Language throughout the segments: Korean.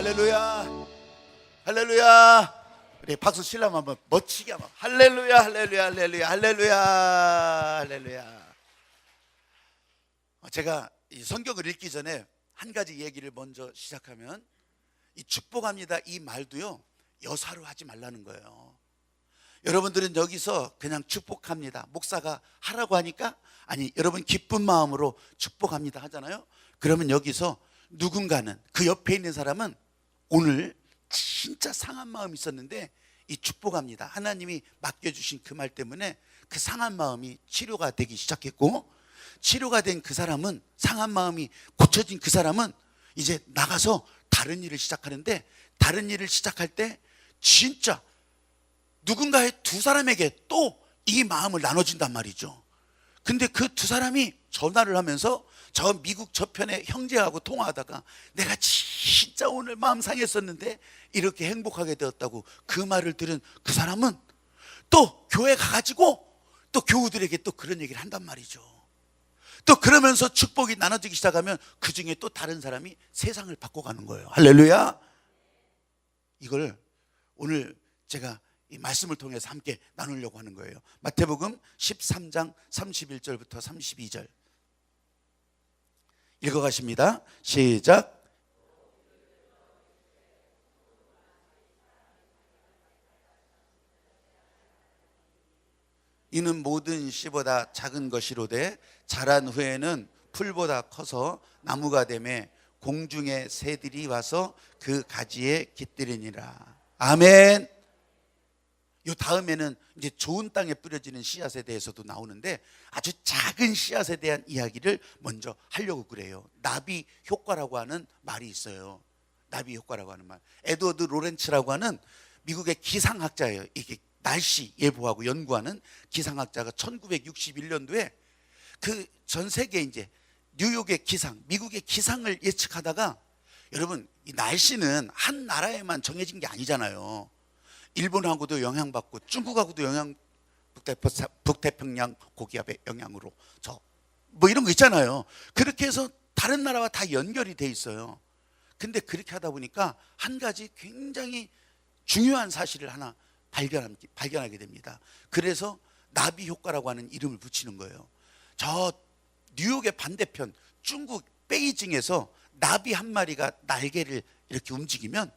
할렐루야, 할렐루야. 우리 박수 치려면 한번 멋지게 한번 할렐루야, 할렐루야, 할렐루야, 할렐루야, 할렐루야. 제가 이 성경을 읽기 전에 한 가지 얘기를 먼저 시작하면, 이 축복합니다 이 말도요 여사로 하지 말라는 거예요. 여러분들은 여기서 그냥 축복합니다, 목사가 하라고 하니까, 아니 여러분 기쁜 마음으로 축복합니다 하잖아요. 그러면 여기서 누군가는, 그 옆에 있는 사람은 오늘 진짜 상한 마음이 있었는데 이 축복합니다 하나님이 맡겨주신 그 말 때문에 그 상한 마음이 치료가 되기 시작했고, 치료가 된 그 사람은, 상한 마음이 고쳐진 그 사람은 이제 나가서 다른 일을 시작하는데, 다른 일을 시작할 때 진짜 누군가의 두 사람에게 또 이 마음을 나눠준단 말이죠. 근데 그 두 사람이 전화를 하면서 저 미국 저편의 형제하고 통화하다가 내가 진짜 오늘 마음 상했었는데 이렇게 행복하게 되었다고 그 말을 들은 그 사람은 또 교회 가가지고 또 교우들에게 또 그런 얘기를 한단 말이죠. 또 그러면서 축복이 나눠지기 시작하면 그 중에 또 다른 사람이 세상을 바꿔가는 거예요. 할렐루야. 이걸 오늘 제가 이 말씀을 통해서 함께 나누려고 하는 거예요. 마태복음 13장 31절부터 32절 읽어가십니다. 시작. 이는 모든 씨보다 작은 것이로되 자란 후에는 풀보다 커서 나무가 되매 공중의 새들이 와서 그 가지에 깃들이니라. 아멘. 요 다음에는 이제 좋은 땅에 뿌려지는 씨앗에 대해서도 나오는데, 아주 작은 씨앗에 대한 이야기를 먼저 하려고 그래요. 나비 효과라고 하는 말이 있어요. 나비 효과라고 하는 말. 에드워드 로렌츠라고 하는 미국의 기상학자예요. 이게 날씨 예보하고 연구하는 기상학자가 1961년도에 그 전 세계 이제 뉴욕의 기상, 미국의 기상을 예측하다가, 여러분 이 날씨는 한 나라에만 정해진 게 아니잖아요. 일본하고도 영향받고 중국하고도 북태평양 고기압의 영향으로 뭐 이런 거 있잖아요. 그렇게 해서 다른 나라와 다 연결이 돼 있어요. 근데 그렇게 하다 보니까 한 가지 굉장히 중요한 사실을 하나 발견하게 됩니다. 그래서 나비 효과라고 하는 이름을 붙이는 거예요. 저 뉴욕의 반대편 중국 베이징에서 나비 한 마리가 날개를 이렇게 움직이면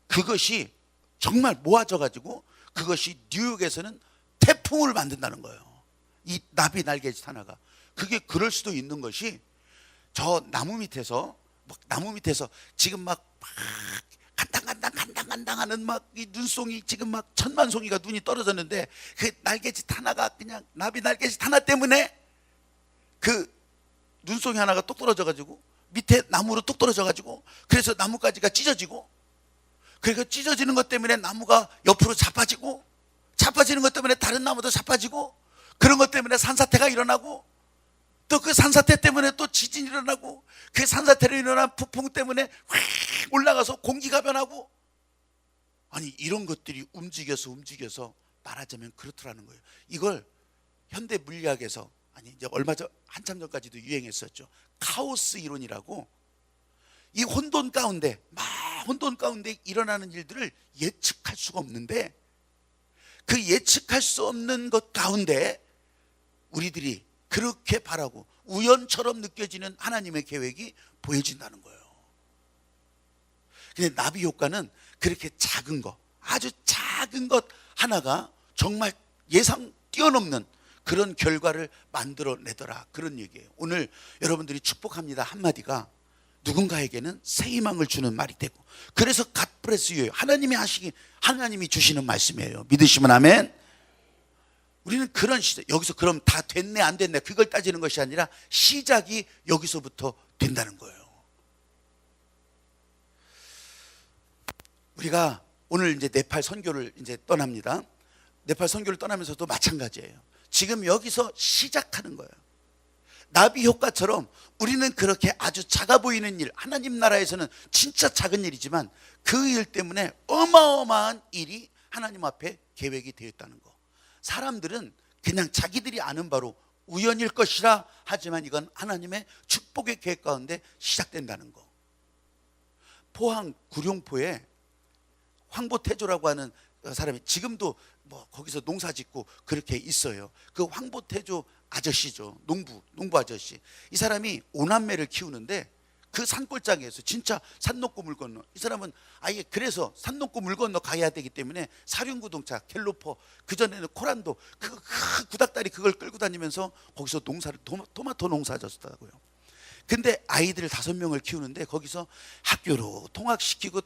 그것이 정말 모아져 가지고 그것이 뉴욕에서는 태풍을 만든다는 거예요. 이 나비 날개짓 하나가. 그게 그럴 수도 있는 것이, 저 나무 밑에서 지금 막 간당 하는 막 이 눈송이, 지금 막 천만 송이가 눈이 떨어졌는데 그 날개짓 하나가, 그냥 나비 날개짓 하나 때문에 그 눈송이 하나가 뚝 떨어져 가지고 밑에 나무로 뚝 떨어져 가지고, 그래서 나뭇가지가 찢어지고, 그러니까 찢어지는 것 때문에 나무가 옆으로 자빠지고, 자빠지는 것 때문에 다른 나무도 자빠지고, 그런 것 때문에 산사태가 일어나고, 또 그 산사태 때문에 또 지진이 일어나고, 그 산사태로 일어난 부풍 때문에 확 올라가서 공기가 변하고, 아니 이런 것들이 움직여서 말하자면 그렇더라는 거예요. 이걸 현대 물리학에서, 아니 이제 한참 전까지도 유행했었죠. 카오스 이론이라고, 이 혼돈 가운데 일어나는 일들을 예측할 수가 없는데, 그 예측할 수 없는 것 가운데 우리들이 그렇게 바라고 우연처럼 느껴지는 하나님의 계획이 보여진다는 거예요. 근데 나비 효과는 그렇게 작은 것, 아주 작은 것 하나가 정말 예상 뛰어넘는 그런 결과를 만들어내더라, 그런 얘기예요. 오늘 여러분들이 축복합니다 한마디가 누군가에게는 새 희망을 주는 말이 되고, 그래서 God bless you, 하나님이 주시는 말씀이에요. 믿으시면 아멘. 우리는 그런 시작, 여기서 그럼 다 됐네 안 됐네 그걸 따지는 것이 아니라 시작이 여기서부터 된다는 거예요. 우리가 오늘 이제 네팔 선교를 이제 떠납니다. 네팔 선교를 떠나면서도 마찬가지예요. 지금 여기서 시작하는 거예요. 나비 효과처럼 우리는 그렇게 아주 작아 보이는 일, 하나님 나라에서는 진짜 작은 일이지만 그 일 때문에 어마어마한 일이 하나님 앞에 계획이 되어 있다는 거. 사람들은 그냥 자기들이 아는 바로 우연일 것이라 하지만 이건 하나님의 축복의 계획 가운데 시작된다는 거. 포항 구룡포에 황보태조라고 하는 사람이 지금도 뭐 거기서 농사 짓고 그렇게 있어요. 그 황보태조 아저씨죠. 농부 아저씨. 이 사람이 5남매를 키우는데 그 산골짜기에서 진짜 산 넘고 물 건너, 이 사람은 아예 그래서 산 넘고 물 건너 가야 되기 때문에 사륜구동차, 갤로퍼, 그전에는 코란도 그 구닥다리 그걸 끌고 다니면서 거기서 농사를 토마토 농사 졌다고요. 근데 아이들 5명을 키우는데 거기서 학교로 통학시키고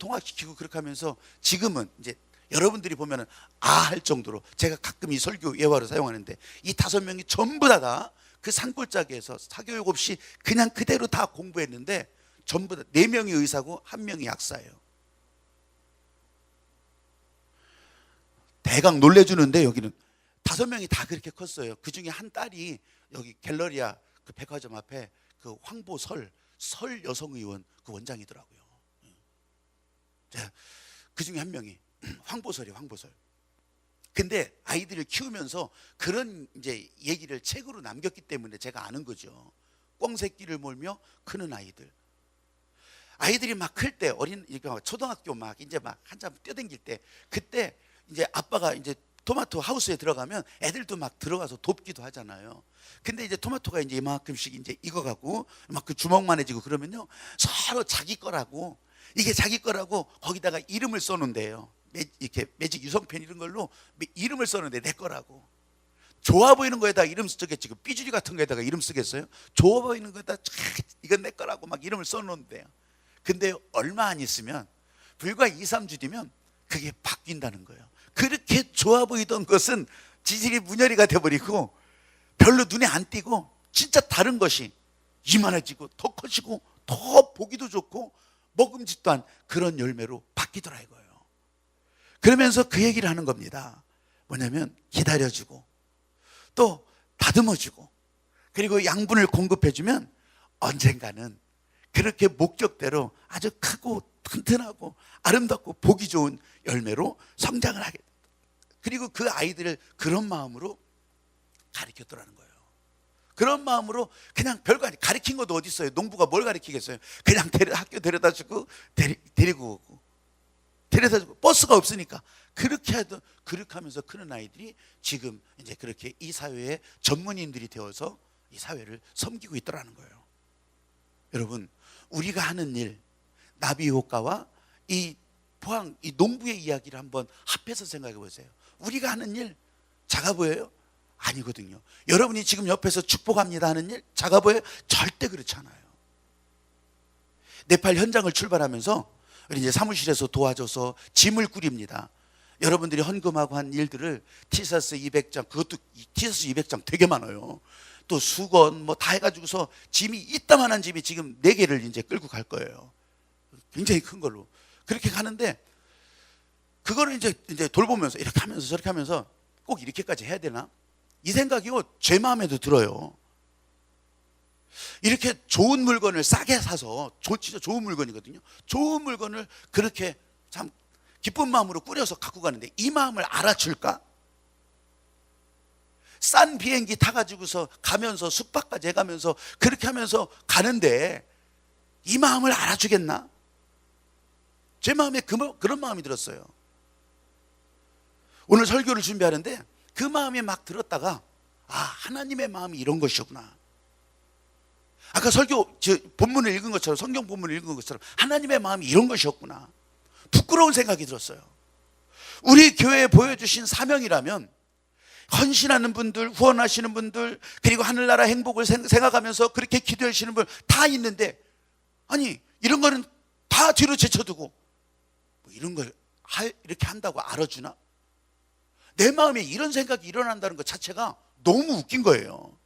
그렇게 하면서 지금은 이제 여러분들이 보면은 할 정도로, 제가 가끔 이 설교 예화로 사용하는데 이 5명이 전부 다 그 산골짜기에서 사교육 없이 그냥 그대로 다 공부했는데 전부 다 4명이 의사고 1명이 약사예요. 대강 놀래주는데 여기는 5명이 다 그렇게 컸어요. 그 중에 한 딸이 여기 갤러리아 그 백화점 앞에 그 황보설 여성의원 그 원장이더라고요. 그 중에 1명이 황보설이에요. 황보설. 근데 아이들을 키우면서 그런 이제 얘기를 책으로 남겼기 때문에 제가 아는 거죠. 꿩새끼를 몰며 크는 아이들이 막 클 때, 초등학교 막 이제 막 한참 뛰어댕길 때, 그때 이제 아빠가 이제 토마토 하우스에 들어가면 애들도 막 들어가서 돕기도 하잖아요. 근데 이제 토마토가 이제 이만큼씩 이제 익어가고 막 그 주먹만해지고 그러면요, 서로 자기 거라고, 이게 자기 거라고 거기다가 이름을 써놓은대요. 이렇게 매직 유성펜 이런 걸로 이름을 써놓는데 내 거라고. 좋아 보이는 거에다 이름 쓰겠지. 그 삐죽이 같은 거에다가 이름 쓰겠어요? 좋아 보이는 거에다 이건 내 거라고 막 이름을 써놓는데요. 근데 얼마 안 있으면, 불과 2, 3주 뒤면 그게 바뀐다는 거예요. 그렇게 좋아 보이던 것은 지질이 문열이가 돼버리고 별로 눈에 안 띄고 진짜 다른 것이 이만해지고 더 커지고 더 보기도 좋고 먹음직도 한 그런 열매로 바뀌더라 이거예요. 그러면서 그 얘기를 하는 겁니다. 뭐냐면 기다려주고 또 다듬어주고 그리고 양분을 공급해주면 언젠가는 그렇게 목적대로 아주 크고 튼튼하고 아름답고 보기 좋은 열매로 성장을 하게 됩니다. 그리고 그 아이들을 그런 마음으로 가르쳤더라는 거예요. 그런 마음으로 그냥 별거 아니, 가르친 것도 어디 있어요? 농부가 뭘 가르치겠어요? 그냥 학교 데려다 주고 데리고 오고 데려다 주고, 버스가 없으니까 그렇게 하면서 크는 아이들이 지금 이제 그렇게 이 사회의 전문인들이 되어서 이 사회를 섬기고 있더라는 거예요. 여러분, 우리가 하는 일, 나비 효과와 이 포항 이 농부의 이야기를 한번 합해서 생각해 보세요. 우리가 하는 일 작아 보여요? 아니거든요. 여러분이 지금 옆에서 축복합니다 하는 일 작아 보여요? 절대 그렇지 않아요. 네팔 현장을 출발하면서 이제 사무실에서 도와줘서 짐을 꾸립니다. 여러분들이 헌금하고 한 일들을 티셔츠 200장, 그것도 티셔츠 200장 되게 많아요. 또 수건 뭐 다 해가지고서 짐이 이따만한 짐이 지금 4개를 이제 끌고 갈 거예요. 굉장히 큰 걸로. 그렇게 가는데 그거를 이제 돌보면서 이렇게 하면서 저렇게 하면서 꼭 이렇게까지 해야 되나? 이 생각이요, 제 마음에도 들어요. 이렇게 좋은 물건을 싸게 사서, 진짜 좋은 물건이거든요. 좋은 물건을 그렇게 참 기쁜 마음으로 꾸려서 갖고 가는데 이 마음을 알아줄까? 싼 비행기 타가지고서 가면서 숙박까지 해가면서 그렇게 하면서 가는데 이 마음을 알아주겠나? 제 마음에 그런 마음이 들었어요. 오늘 설교를 준비하는데 그 마음이 막 들었다가 하나님의 마음이 이런 것이구나. 아까 본문을 읽은 것처럼, 성경 본문을 읽은 것처럼 하나님의 마음이 이런 것이었구나. 부끄러운 생각이 들었어요. 우리 교회에 보여주신 사명이라면 헌신하는 분들, 후원하시는 분들, 그리고 하늘나라 행복을 생각하면서 그렇게 기도하시는 분 다 있는데, 아니 이런 거는 다 뒤로 제쳐두고 이런 걸 이렇게 한다고 알아주나? 내 마음에 이런 생각이 일어난다는 것 자체가 너무 웃긴 거예요.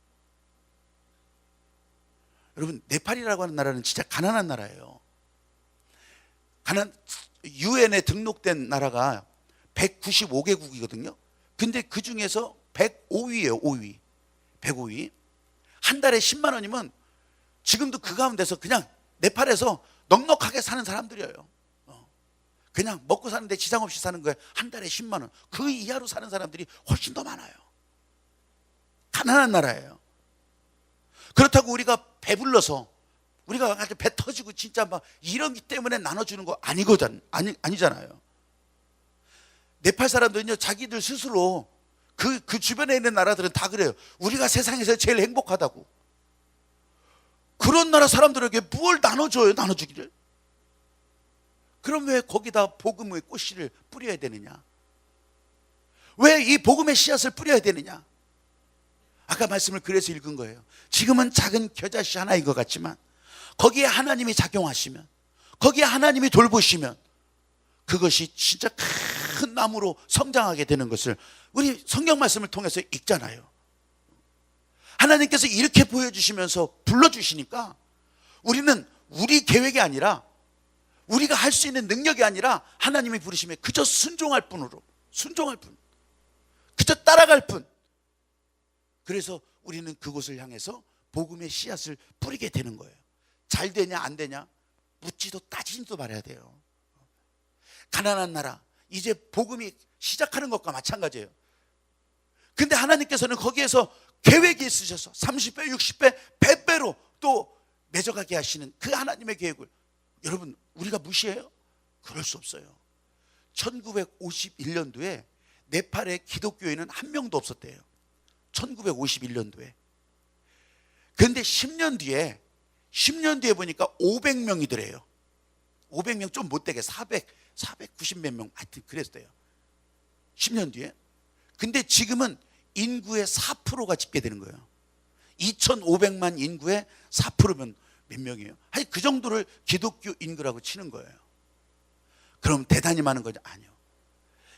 여러분, 네팔이라고 하는 나라는 진짜 가난한 나라예요. 유엔에 등록된 나라가 195개국이거든요. 근데 그 중에서 105위예요. 5위. 105위. 한 달에 10만 원이면 지금도 그 가운데서 그냥 네팔에서 넉넉하게 사는 사람들이에요. 그냥 먹고 사는데 지장 없이 사는 거예요. 한 달에 10만 원. 그 이하로 사는 사람들이 훨씬 더 많아요. 가난한 나라예요. 그렇다고 우리가 배불러서 우리가 아주 배 터지고 진짜 막 이런 기 때문에 나눠주는 거 아니잖아요. 네팔 사람들은요, 자기들 스스로 그 주변에 있는 나라들은 다 그래요. 우리가 세상에서 제일 행복하다고. 그런 나라 사람들에게 뭘 나눠줘요, 나눠주기를? 그럼 왜 거기다 복음의 꽃씨를 뿌려야 되느냐? 왜 이 복음의 씨앗을 뿌려야 되느냐? 아까 말씀을 그래서 읽은 거예요. 지금은 작은 겨자씨 하나인 것 같지만 거기에 하나님이 작용하시면, 거기에 하나님이 돌보시면 그것이 진짜 큰 나무로 성장하게 되는 것을 우리 성경 말씀을 통해서 읽잖아요. 하나님께서 이렇게 보여주시면서 불러주시니까 우리는 우리 계획이 아니라, 우리가 할 수 있는 능력이 아니라 하나님이 부르시면 그저 순종할 뿐으로, 순종할 뿐, 그저 따라갈 뿐. 그래서 우리는 그곳을 향해서 복음의 씨앗을 뿌리게 되는 거예요. 잘 되냐 안 되냐 묻지도 따지지도 말아야 돼요. 가난한 나라, 이제 복음이 시작하는 것과 마찬가지예요. 근데 하나님께서는 거기에서 계획이 있으셔서 30배, 60배, 100배로 또 맺어가게 하시는 그 하나님의 계획을 여러분 우리가 무시해요? 그럴 수 없어요. 1951년도에 네팔의 기독교인은 한 명도 없었대요. 1951년도에. 그런데 10년 뒤에 보니까 500명이더래요. 500명 좀 못되게 490 몇 명 하여튼 그랬어요. 10년 뒤에. 근데 지금은 인구의 4%가 집계되는 거예요. 2,500만 인구의 4%면 몇 명이에요? 하여튼 그 정도를 기독교 인구라고 치는 거예요. 그럼 대단히 많은 거죠? 아니요.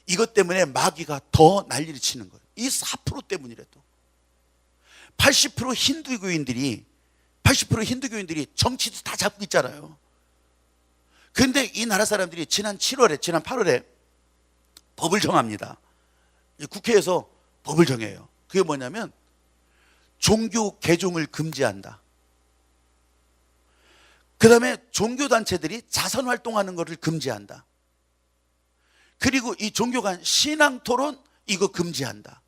이것 때문에 마귀가 더 난리를 치는 거예요. 이 4% 때문이라도. 80% 힌두교인들이 정치도 다 잡고 있잖아요. 그런데 이 나라 사람들이 지난 8월에 법을 정합니다. 국회에서 법을 정해요. 그게 뭐냐면 종교 개종을 금지한다. 그 다음에 종교단체들이 자선활동하는 것을 금지한다. 그리고 이 종교 간 신앙토론 이거 금지한다.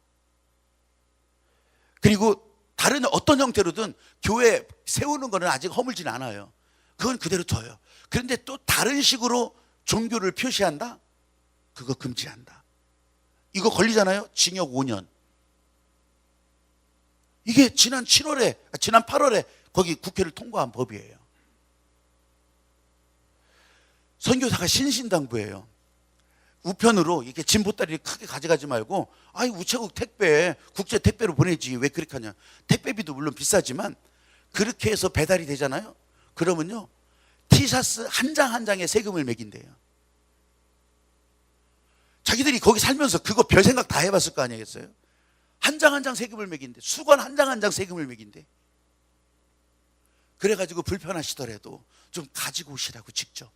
그리고 다른 어떤 형태로든 교회 세우는 거는 아직 허물진 않아요. 그건 그대로 둬요. 그런데 또 다른 식으로 종교를 표시한다? 그거 금지한다. 이거 걸리잖아요. 징역 5년. 이게 지난 8월에 거기 국회를 통과한 법이에요. 선교사가 신신당부예요. 우편으로 이렇게 진보다리를 크게 가져가지 말고, 아이 우체국 택배, 국제 택배로 보내지 왜 그렇게 하냐. 택배비도 물론 비싸지만 그렇게 해서 배달이 되잖아요. 그러면요 티셔츠 한 장 한 장에 세금을 매긴대요. 자기들이 거기 살면서 그거 별 생각 다 해봤을 거 아니겠어요? 한 장 한 장 세금을 매긴대. 수건 한 장 한 장 세금을 매긴대. 그래가지고 불편하시더라도 좀 가지고 오시라고 직접.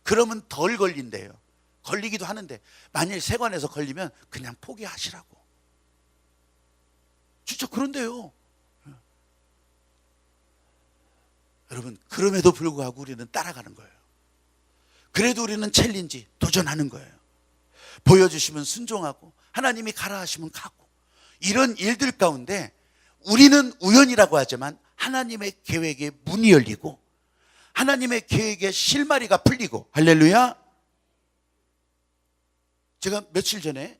그러면 덜 걸린대요. 걸리기도 하는데 만일 세관에서 걸리면 그냥 포기하시라고. 진짜 그런데요. 여러분 그럼에도 불구하고 우리는 따라가는 거예요. 그래도 우리는 챌린지 도전하는 거예요. 보여주시면 순종하고 하나님이 가라 하시면 가고. 이런 일들 가운데 우리는 우연이라고 하지만 하나님의 계획에 문이 열리고 하나님의 계획에 실마리가 풀리고. 할렐루야. 제가 며칠 전에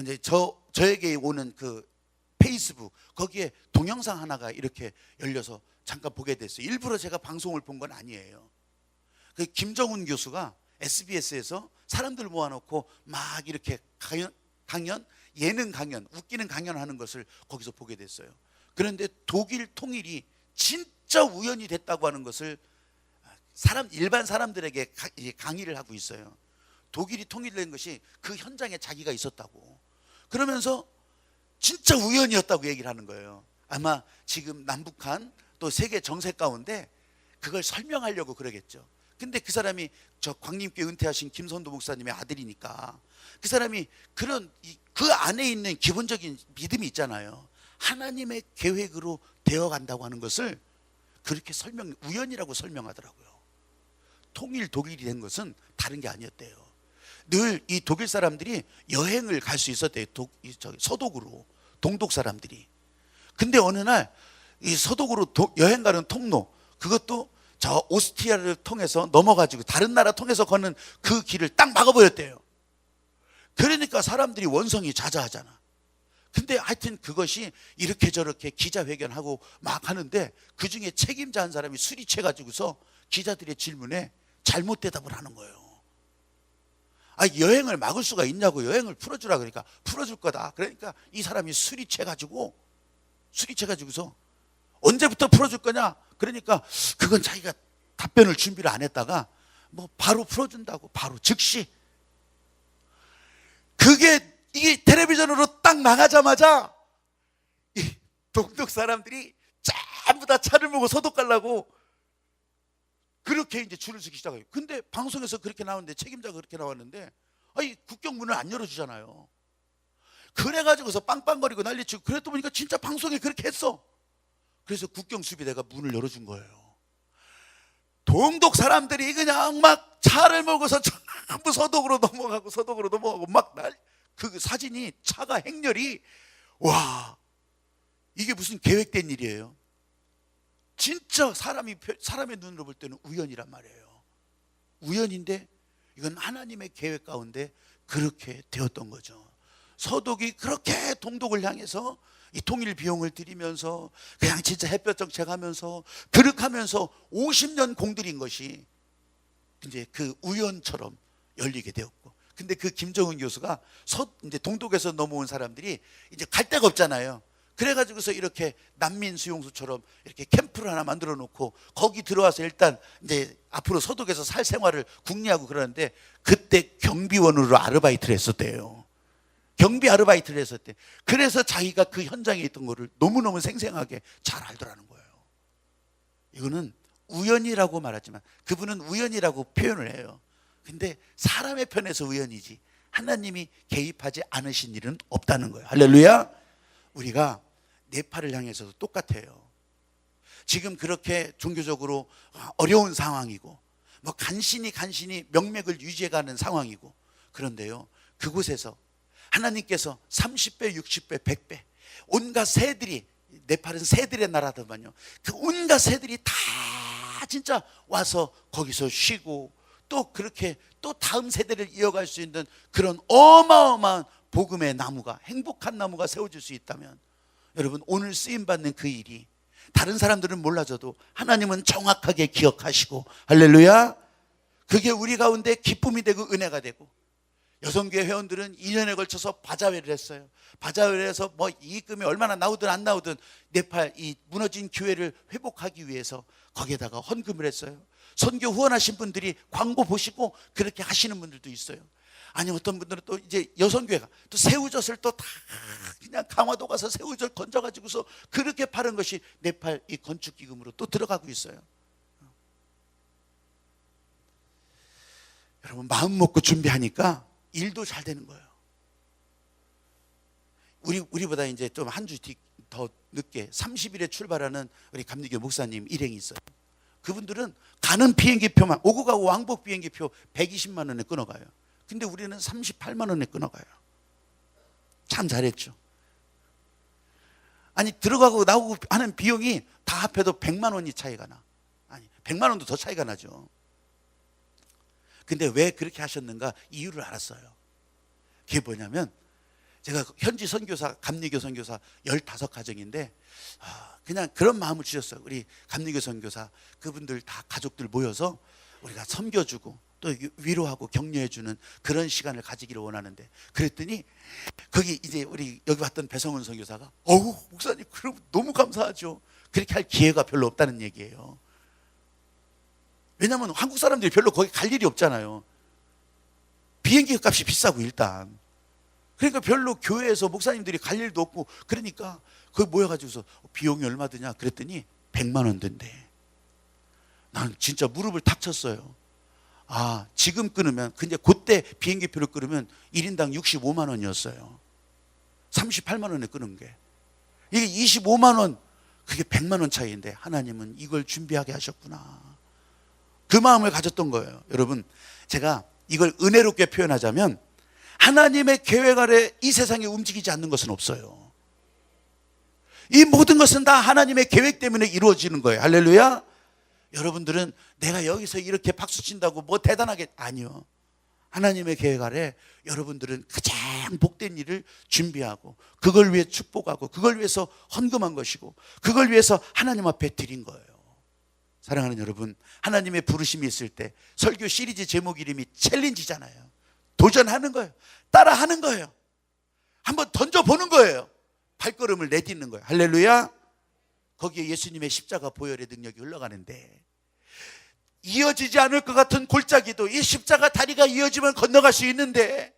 이제 저에게 오는 그 페이스북 거기에 동영상 하나가 이렇게 열려서 잠깐 보게 됐어요. 일부러 제가 방송을 본 건 아니에요. 그 김정훈 교수가 SBS에서 사람들 모아놓고 막 이렇게 예능 강연, 웃기는 강연하는 것을 거기서 보게 됐어요. 그런데 독일 통일이 진짜 우연이 됐다고 하는 것을 일반 사람들에게 강의를 하고 있어요. 독일이 통일된 것이 그 현장에 자기가 있었다고. 그러면서 진짜 우연이었다고 얘기를 하는 거예요. 아마 지금 남북한 또 세계 정세 가운데 그걸 설명하려고 그러겠죠. 근데 그 사람이 저 광림교회 은퇴하신 김선도 목사님의 아들이니까 그 사람이 그 안에 있는 기본적인 믿음이 있잖아요. 하나님의 계획으로 되어간다고 하는 것을 그렇게 우연이라고 설명하더라고요. 독일이 된 것은 다른 게 아니었대요. 늘 이 독일 사람들이 여행을 갈 수 있었대요. 서독으로, 동독 사람들이. 근데 어느 날 이 서독으로 여행 가는 통로, 그것도 저 오스트리아를 통해서 넘어가지고 다른 나라 통해서 걷는 그 길을 딱 막아버렸대요. 그러니까 사람들이 원성이 자자하잖아. 근데 하여튼 그것이 이렇게 저렇게 기자회견하고 막 하는데 그중에 책임자 한 사람이 술이 취해가지고서 기자들의 질문에 잘못 대답을 하는 거예요. 여행을 막을 수가 있냐고. 여행을 풀어주라 그러니까 풀어줄 거다. 그러니까 이 사람이 술이 취해가지고서 언제부터 풀어줄 거냐. 그러니까 그건 자기가 답변을 준비를 안 했다가 뭐 바로 풀어준다고, 바로 즉시. 그게 이게 텔레비전으로 딱 나가자마자 이 동독 사람들이 전부 다 차를 몰고 서독 가려고 그렇게 이제 줄을 서기 시작해요. 근데 방송에서 그렇게 나오는데, 책임자가 그렇게 나왔는데 국경 문을 안 열어주잖아요. 그래가지고서 빵빵거리고 난리치고 그랬다 보니까 진짜 방송에 그렇게 했어. 그래서 국경수비대가 문을 열어준 거예요. 동독 사람들이 그냥 막 차를 몰고서 전부 서독으로 넘어가고 막 그 사진이, 차가 행렬이, 와, 이게 무슨 계획된 일이에요. 진짜 사람의 눈으로 볼 때는 우연이란 말이에요. 우연인데 이건 하나님의 계획 가운데 그렇게 되었던 거죠. 서독이 그렇게 동독을 향해서 이 통일 비용을 들이면서 그냥 진짜 햇볕 정책하면서 그렇게하면서 50년 공들인 것이 이제 그 우연처럼 열리게 되었고, 근데 그 김정은 교수가 이제 동독에서 넘어온 사람들이 이제 갈 데가 없잖아요. 그래가지고서 이렇게 난민 수용소처럼 이렇게 캠프를 하나 만들어 놓고 거기 들어와서 일단 이제 앞으로 서독에서 살 생활을 궁리하고 그러는데, 그때 경비원으로 아르바이트를 했었대요. 경비 아르바이트를 했었대. 그래서 자기가 그 현장에 있던 거를 너무너무 생생하게 잘 알더라는 거예요. 이거는 우연이라고 말하지만 그분은 우연이라고 표현을 해요. 근데 사람의 편에서 우연이지 하나님이 개입하지 않으신 일은 없다는 거예요. 할렐루야. 우리가 네팔을 향해서도 똑같아요. 지금 그렇게 종교적으로 어려운 상황이고 뭐 간신히 명맥을 유지해가는 상황이고, 그런데요 그곳에서 하나님께서 30배, 60배, 100배 온갖 새들이, 네팔은 새들의 나라더만요. 그 온갖 새들이 다 진짜 와서 거기서 쉬고 또 그렇게 또 다음 세대를 이어갈 수 있는 그런 어마어마한 복음의 나무가, 행복한 나무가 세워질 수 있다면, 여러분 오늘 쓰임받는 그 일이 다른 사람들은 몰라줘도 하나님은 정확하게 기억하시고, 할렐루야, 그게 우리 가운데 기쁨이 되고 은혜가 되고, 여성교회 회원들은 2년에 걸쳐서 바자회를 했어요. 바자회를 해서 뭐 이익금이 얼마나 나오든 안 나오든 네팔 이 무너진 교회를 회복하기 위해서 거기에다가 헌금을 했어요. 선교 후원하신 분들이 광고 보시고 그렇게 하시는 분들도 있어요. 아니 어떤 분들은 또 이제 여성교회가 또 새우젓을 또 다 그냥 강화도 가서 새우젓 건져가지고서 그렇게 파는 것이 네팔 이 건축기금으로 또 들어가고 있어요. 여러분 마음 먹고 준비하니까 일도 잘 되는 거예요. 우리보다 이제 좀 한 주 더 늦게 30일에 출발하는 우리 감리교 목사님 일행이 있어요. 그분들은 가는 비행기표만, 오고 가고 왕복 비행기표 120만 원에 끊어가요. 근데 우리는 38만 원에 끊어가요. 참 잘했죠. 아니 들어가고 나오고 하는 비용이 다 합해도 100만 원이 차이가 나. 아니 100만 원도 더 차이가 나죠. 근데 왜 그렇게 하셨는가 이유를 알았어요. 그게 뭐냐면 제가 현지 선교사, 감리교 선교사 15가정인데 그냥 그런 마음을 주셨어요. 우리 감리교 선교사 그분들 다 가족들 모여서 우리가 섬겨주고 또 위로하고 격려해주는 그런 시간을 가지기를 원하는데, 그랬더니 거기 이제 우리 여기 왔던 배성훈 선교사가 목사님 그럼 너무 감사하죠. 그렇게 할 기회가 별로 없다는 얘기예요. 왜냐하면 한국 사람들이 별로 거기 갈 일이 없잖아요. 비행기 값이 비싸고 일단. 그러니까 별로 교회에서 목사님들이 갈 일도 없고, 그러니까 거기 모여가지고서 비용이 얼마 드냐 그랬더니 100만 원 든대. 나는 진짜 무릎을 탁 쳤어요. 지금 끊으면, 근데 그때 비행기표를 끊으면 1인당 65만 원이었어요. 38만 원에 끊은 게. 이게 25만 원, 그게 100만 원 차이인데 하나님은 이걸 준비하게 하셨구나. 그 마음을 가졌던 거예요. 여러분, 제가 이걸 은혜롭게 표현하자면 하나님의 계획 아래 이 세상에 움직이지 않는 것은 없어요. 이 모든 것은 다 하나님의 계획 때문에 이루어지는 거예요. 할렐루야. 여러분들은 내가 여기서 이렇게 박수 친다고 뭐 대단하게, 아니요. 하나님의 계획 아래 여러분들은 가장 복된 일을 준비하고 그걸 위해 축복하고 그걸 위해서 헌금한 것이고 그걸 위해서 하나님 앞에 드린 거예요. 사랑하는 여러분, 하나님의 부르심이 있을 때 설교 시리즈 제목 이름이 챌린지잖아요. 도전하는 거예요. 따라하는 거예요. 한번 던져보는 거예요. 발걸음을 내딛는 거예요. 할렐루야. 거기에 예수님의 십자가 보혈의 능력이 흘러가는데, 이어지지 않을 것 같은 골짜기도 이 십자가 다리가 이어지면 건너갈 수 있는데,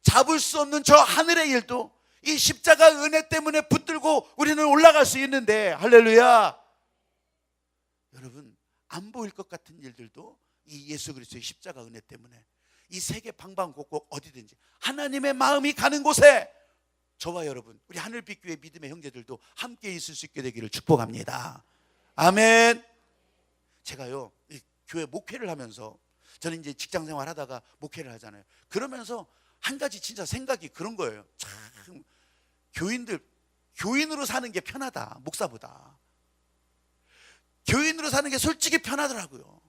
잡을 수 없는 저 하늘의 일도 이 십자가 은혜 때문에 붙들고 우리는 올라갈 수 있는데, 할렐루야. 여러분, 안 보일 것 같은 일들도 이 예수 그리스도의 십자가 은혜 때문에 이 세계 방방곡곡 어디든지 하나님의 마음이 가는 곳에 저와 여러분, 우리 하늘빛교회 믿음의 형제들도 함께 있을 수 있게 되기를 축복합니다. 아멘. 제가요, 이 교회 목회를 하면서, 저는 이제 직장 생활 하다가 목회를 하잖아요. 그러면서 한 가지 진짜 생각이 그런 거예요. 참, 교인으로 사는 게 편하다, 목사보다. 교인으로 사는 게 솔직히 편하더라고요.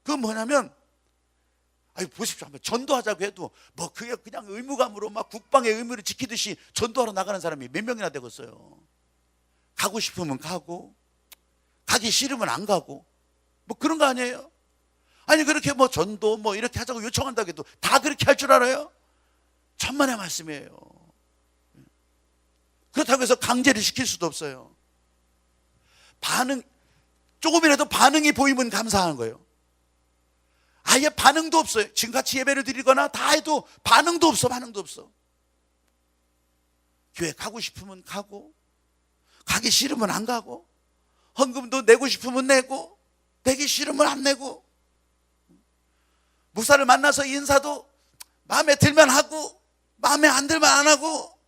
그건 뭐냐면, 보십시오. 한번 전도하자고 해도 뭐 그게 그냥 의무감으로 막 국방의 의무를 지키듯이 전도하러 나가는 사람이 몇 명이나 되겠어요. 가고 싶으면 가고, 가기 싫으면 안 가고, 뭐 그런 거 아니에요? 아니, 그렇게 뭐 전도 뭐 이렇게 하자고 요청한다고 해도 다 그렇게 할 줄 알아요? 천만의 말씀이에요. 그렇다고 해서 강제를 시킬 수도 없어요. 조금이라도 반응이 보이면 감사한 거예요. 아예 반응도 없어요. 지금같이 예배를 드리거나 다 해도 반응도 없어. 교회 가고 싶으면 가고, 가기 싫으면 안 가고, 헌금도 내고 싶으면 내고, 내기 싫으면 안 내고, 목사를 만나서 인사도 마음에 들면 하고 마음에 안 들면 안 하고.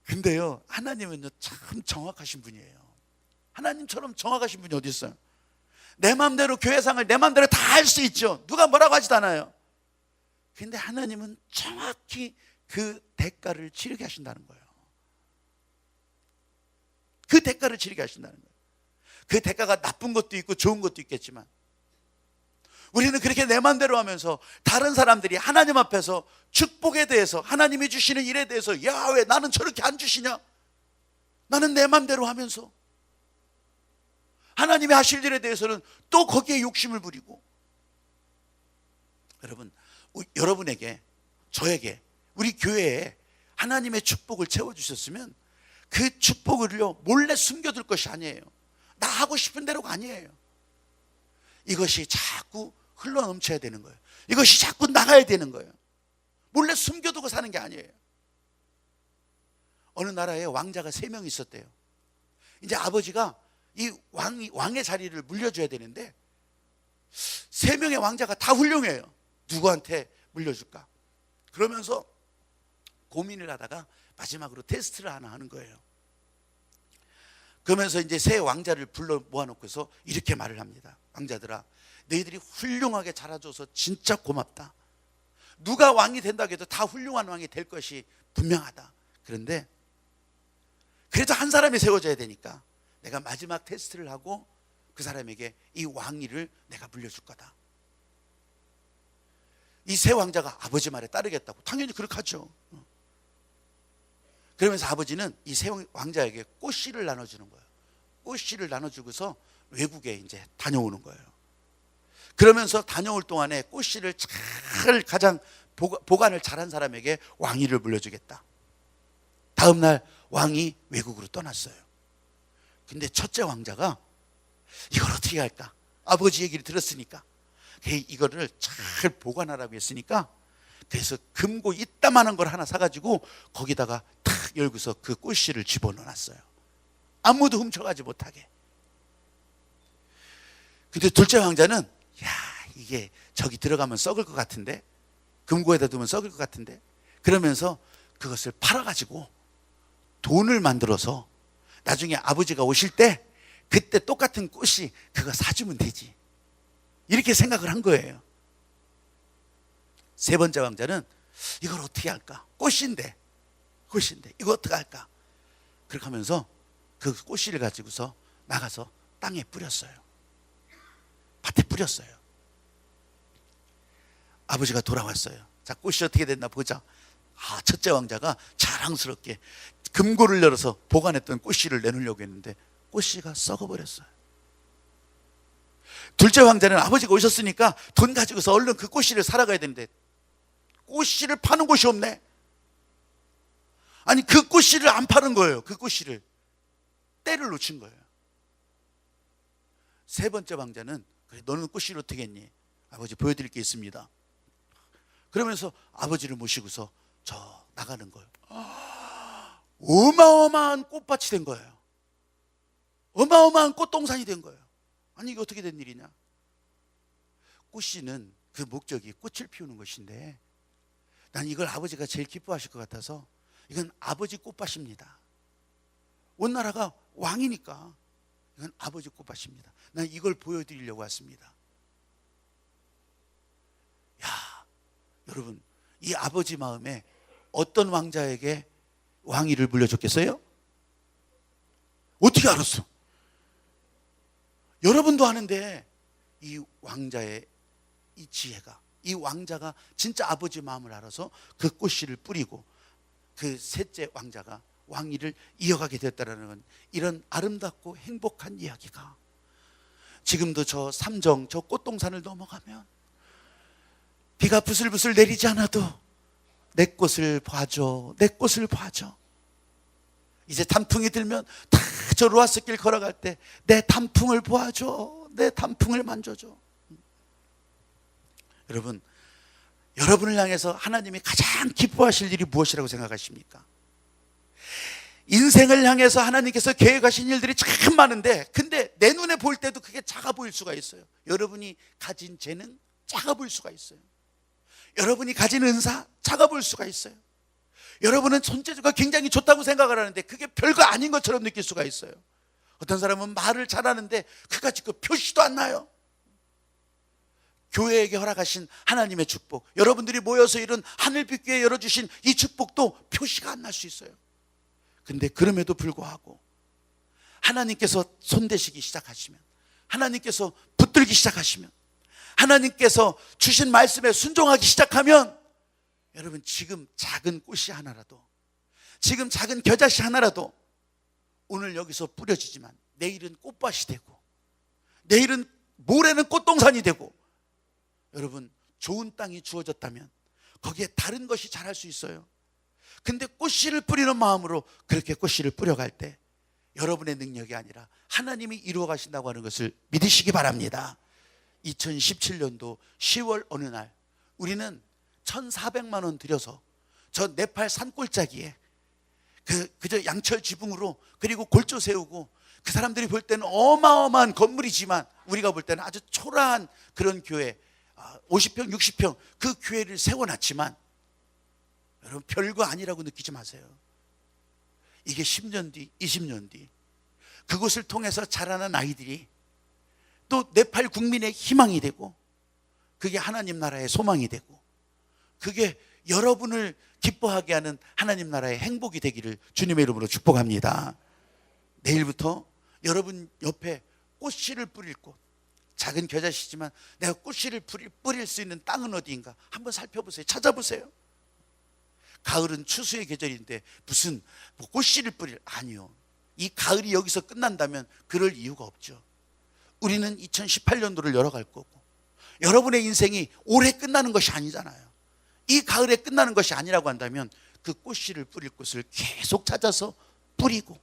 근데요, 하나님은요 참 정확하신 분이에요. 하나님처럼 정확하신 분이 어디 있어요? 내 마음대로 교회상을 내 마음대로 다 할 수 있죠. 누가 뭐라고 하지도 않아요. 근데 하나님은 정확히 그 대가를 치르게 하신다는 거예요. 그 대가를 치르게 하신다는 거예요. 그 대가가 나쁜 것도 있고 좋은 것도 있겠지만, 우리는 그렇게 내 마음대로 하면서 다른 사람들이 하나님 앞에서 축복에 대해서, 하나님이 주시는 일에 대해서, 야, 왜 나는 저렇게 안 주시냐? 나는 내 마음대로 하면서 하나님이 하실 일에 대해서는 또 거기에 욕심을 부리고. 여러분, 여러분에게, 저에게, 우리 교회에 하나님의 축복을 채워주셨으면 그 축복을요 몰래 숨겨둘 것이 아니에요. 나 하고 싶은 대로가 아니에요. 이것이 자꾸 흘러넘쳐야 되는 거예요. 이것이 자꾸 나가야 되는 거예요. 몰래 숨겨두고 사는 게 아니에요. 어느 나라에 왕자가 3명 있었대요. 이제 아버지가 이 왕의 자리를 물려줘야 되는데 3명의 왕자가 다 훌륭해요. 누구한테 물려줄까? 그러면서 고민을 하다가 마지막으로 테스트를 하나 하는 거예요. 그러면서 이제 세 왕자를 불러 모아놓고서 이렇게 말을 합니다. 왕자들아, 너희들이 훌륭하게 자라줘서 진짜 고맙다. 누가 왕이 된다고 해도 다 훌륭한 왕이 될 것이 분명하다. 그런데 그래도 한 사람이 세워져야 되니까 내가 마지막 테스트를 하고 그 사람에게 이 왕위를 내가 물려줄 거다. 이 세 왕자가 아버지 말에 따르겠다고 당연히 그렇게 하죠. 그러면서 아버지는 이 세 왕자에게 꽃씨를 나눠주는 거예요. 꽃씨를 나눠주고서 외국에 이제 다녀오는 거예요. 그러면서 다녀올 동안에 꽃씨를 잘 가장 보관을 잘한 사람에게 왕위를 물려주겠다. 다음 날 왕이 외국으로 떠났어요. 근데 첫째 왕자가 이걸 어떻게 할까? 아버지 얘기를 들었으니까 이거를 잘 보관하라고 했으니까, 그래서 금고 이따만한 걸 하나 사가지고 거기다가 탁 열고서 그 꽃씨를 집어넣어놨어요. 아무도 훔쳐가지 못하게. 근데 둘째 왕자는 야, 이게 저기 들어가면 썩을 것 같은데, 금고에다 두면 썩을 것 같은데, 그러면서 그것을 팔아가지고 돈을 만들어서 나중에 아버지가 오실 때 그때 똑같은 꽃이 그거 사주면 되지, 이렇게 생각을 한 거예요. 세 번째 왕자는 이걸 어떻게 할까? 꽃인데 이거 어떻게 할까? 그렇게 하면서 그 꽃씨를 가지고서 나가서 땅에 뿌렸어요. 밭에 뿌렸어요. 아버지가 돌아왔어요. 자, 꽃이 어떻게 됐나 보자. 첫째 왕자가 자랑스럽게 금고를 열어서 보관했던 꽃씨를 내놓으려고 했는데 꽃씨가 썩어버렸어요. 둘째 왕자는 아버지가 오셨으니까 돈 가지고서 얼른 그 꽃씨를 사러 가야 되는데 꽃씨를 파는 곳이 없네. 아니, 그 꽃씨를 안 파는 거예요. 그 꽃씨를 때를 놓친 거예요. 세 번째 왕자는, 그래, 너는 꽃씨를 어떻게 했니? 아버지 보여드릴 게 있습니다. 그러면서 아버지를 모시고서 저 나가는 거예요. 어마어마한 꽃밭이 된 거예요. 어마어마한 꽃동산이 된 거예요. 아니, 이게 어떻게 된 일이냐? 꽃씨는 그 목적이 꽃을 피우는 것인데, 난 이걸 아버지가 제일 기뻐하실 것 같아서 이건 아버지 꽃밭입니다. 온 나라가 왕이니까 이건 아버지 꽃밭입니다. 난 이걸 보여드리려고 왔습니다. 야, 여러분, 이 아버지 마음에 어떤 왕자에게 왕위를 물려줬겠어요? 어떻게 알았어? 여러분도 아는데 이 왕자의 이 지혜가, 이 왕자가 진짜 아버지 마음을 알아서 그 꽃씨를 뿌리고 그 셋째 왕자가 왕위를 이어가게 되었다는 건, 이런 아름답고 행복한 이야기가 지금도 저 삼정, 저 꽃동산을 넘어가면 비가 부슬부슬 내리지 않아도 내 꽃을 봐줘, 내 꽃을 봐줘. 이제 단풍이 들면 다 저 로아스길 걸어갈 때 내 단풍을 보아줘, 내 단풍을 만져줘. 여러분, 여러분을 향해서 하나님이 가장 기뻐하실 일이 무엇이라고 생각하십니까? 인생을 향해서 하나님께서 계획하신 일들이 참 많은데, 근데 내 눈에 볼 때도 그게 작아 보일 수가 있어요. 여러분이 가진 재능 작아 보일 수가 있어요. 여러분이 가진 은사 작아 보일 수가 있어요. 여러분은 손재주가 굉장히 좋다고 생각을 하는데 그게 별거 아닌 것처럼 느낄 수가 있어요. 어떤 사람은 말을 잘하는데 그까짓 그 표시도 안 나요. 교회에게 허락하신 하나님의 축복, 여러분들이 모여서 이런 하늘빛 교회 열어주신 이 축복도 표시가 안 날 수 있어요. 근데 그럼에도 불구하고 하나님께서 손대시기 시작하시면, 하나님께서 붙들기 시작하시면, 하나님께서 주신 말씀에 순종하기 시작하면, 여러분, 지금 작은 꽃이 하나라도, 지금 작은 겨자씨 하나라도 오늘 여기서 뿌려지지만 내일은 꽃밭이 되고, 내일은 모레는 꽃동산이 되고, 여러분, 좋은 땅이 주어졌다면 거기에 다른 것이 자랄 수 있어요. 근데 꽃씨를 뿌리는 마음으로 그렇게 꽃씨를 뿌려갈 때 여러분의 능력이 아니라 하나님이 이루어 가신다고 하는 것을 믿으시기 바랍니다. 2017년도 10월 어느 날 우리는 1,400만 원 들여서 저 네팔 산골짜기에 그저 양철 지붕으로, 그리고 골조 세우고, 그 사람들이 볼 때는 어마어마한 건물이지만 우리가 볼 때는 아주 초라한 그런 교회, 50평 60평 그 교회를 세워놨지만, 여러분, 별거 아니라고 느끼지 마세요. 이게 10년 뒤, 20년 뒤 그곳을 통해서 자라는 아이들이 또 네팔 국민의 희망이 되고, 그게 하나님 나라의 소망이 되고, 그게 여러분을 기뻐하게 하는 하나님 나라의 행복이 되기를 주님의 이름으로 축복합니다. 내일부터 여러분 옆에 꽃씨를 뿌릴 곳, 작은 겨자씨지만 내가 꽃씨를 뿌릴 수 있는 땅은 어디인가 한번 살펴보세요. 찾아보세요. 가을은 추수의 계절인데 무슨 꽃씨를 뿌릴, 아니요. 이 가을이 여기서 끝난다면 그럴 이유가 없죠. 우리는 2018년도를 열어갈 거고, 여러분의 인생이 올해 끝나는 것이 아니잖아요. 이 가을에 끝나는 것이 아니라고 한다면 그 꽃씨를 뿌릴 곳을 계속 찾아서 뿌리고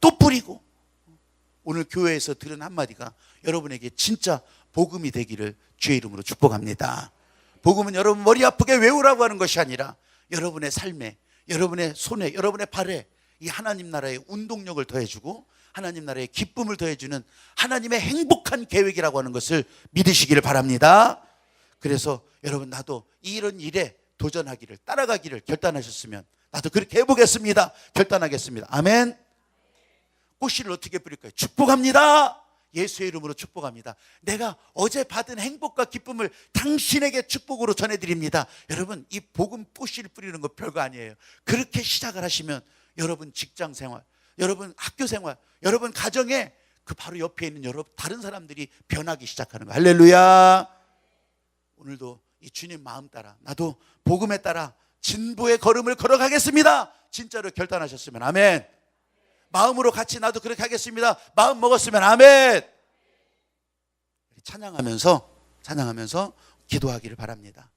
또 뿌리고, 오늘 교회에서 들은 한마디가 여러분에게 진짜 복음이 되기를 주의 이름으로 축복합니다. 복음은 여러분 머리 아프게 외우라고 하는 것이 아니라 여러분의 삶에, 여러분의 손에, 여러분의 발에 이 하나님 나라의 운동력을 더해주고 하나님 나라의 기쁨을 더해주는 하나님의 행복한 계획이라고 하는 것을 믿으시기를 바랍니다. 그래서 여러분, 나도 이런 일에 도전하기를, 따라가기를 결단하셨으면 나도 그렇게 해보겠습니다. 결단하겠습니다. 아멘. 꽃씨를 어떻게 뿌릴까요? 축복합니다. 예수의 이름으로 축복합니다. 내가 어제 받은 행복과 기쁨을 당신에게 축복으로 전해드립니다. 여러분, 이 복음 꽃씨를 뿌리는 거 별거 아니에요. 그렇게 시작을 하시면 여러분 직장 생활, 여러분 학교 생활, 여러분 가정에 그 바로 옆에 있는 여러분 다른 사람들이 변하기 시작하는 거예요. 할렐루야. 오늘도 이 주님 마음 따라 나도 복음에 따라 진보의 걸음을 걸어가겠습니다. 진짜로 결단하셨으면 아멘. 마음으로 같이 나도 그렇게 하겠습니다. 마음 먹었으면 아멘. 찬양하면서 기도하기를 바랍니다.